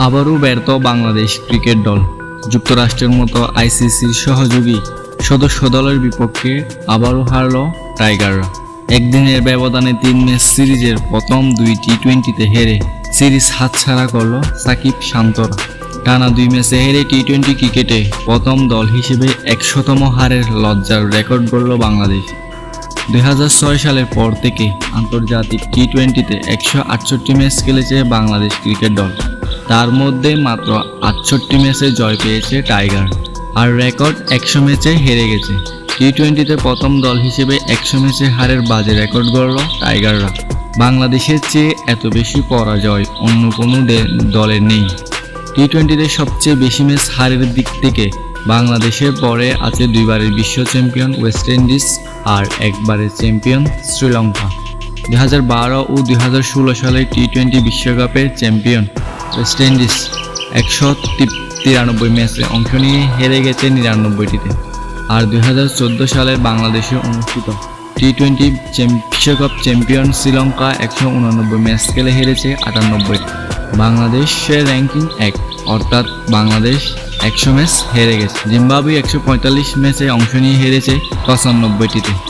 আবারও ব্যর্থ বাংলাদেশ ক্রিকেট দল। যুক্তরাষ্ট্রের মতো আইসিসির সহযোগী সদস্য দলের বিপক্ষে আবারও হারল টাইগাররা। একদিনের ব্যবধানে 3 ম্যাচ সিরিজের প্রথম 2 টি-20তে হেরে সিরিজ হাতছাড়া করল সাকিব শান্তরা। টানা 2 ম্যাচে হেরে টি-20 ক্রিকেটে প্রথম দল হিসেবে 100তম হারের লজ্জার রেকর্ড গড়ল বাংলাদেশ। 2006 সালের পর থেকে আন্তর্জাতিক টি-20তে 168 ম্যাচ খেলেছে বাংলাদেশ ক্রিকেট দল। তার মধ্যে মাত্র 68 ম্যাচে জয় পেয়েছে টাইগার, আর রেকর্ড 100 ম্যাচে হেরে গেছে। টি-20তে প্রথম দল হিসেবে 100 ম্যাচে হারের বাজে রেকর্ড গড়ল টাইগাররা। বাংলাদেশের চেয়ে এত বেশি পরাজয় অন্য কোনো দলের নেই। টি-20তে সবচেয়ে বেশি ম্যাচ হারের দিক থেকে বাংলাদেশের পরে আছে 2 বারের বিশ্ব চ্যাম্পিয়ন ওয়েস্ট ইন্ডিজ আর 1 বারের চ্যাম্পিয়ন শ্রীলঙ্কা। 2012 ও 2016 সালের টি-20 বিশ্বকাপের চ্যাম্পিয়ন ওয়েস্ট ইন্ডিজ 193 ম্যাচে অংশ নিয়ে হেরে গেছে 99টিতে। আর 2014 সালের বাংলাদেশে অনুষ্ঠিত টি-20 বিশ্বকাপ চ্যাম্পিয়ন শ্রীলঙ্কা 189 ম্যাচ খেলে হেরেছে 98টি। বাংলাদেশের র্যাঙ্কিং 1, অর্থাৎ বাংলাদেশ 100 ম্যাচ হেরে গেছে। জিম্বাবুয়ে 145 ম্যাচে অংশ নিয়ে হেরেছে 95টিতে।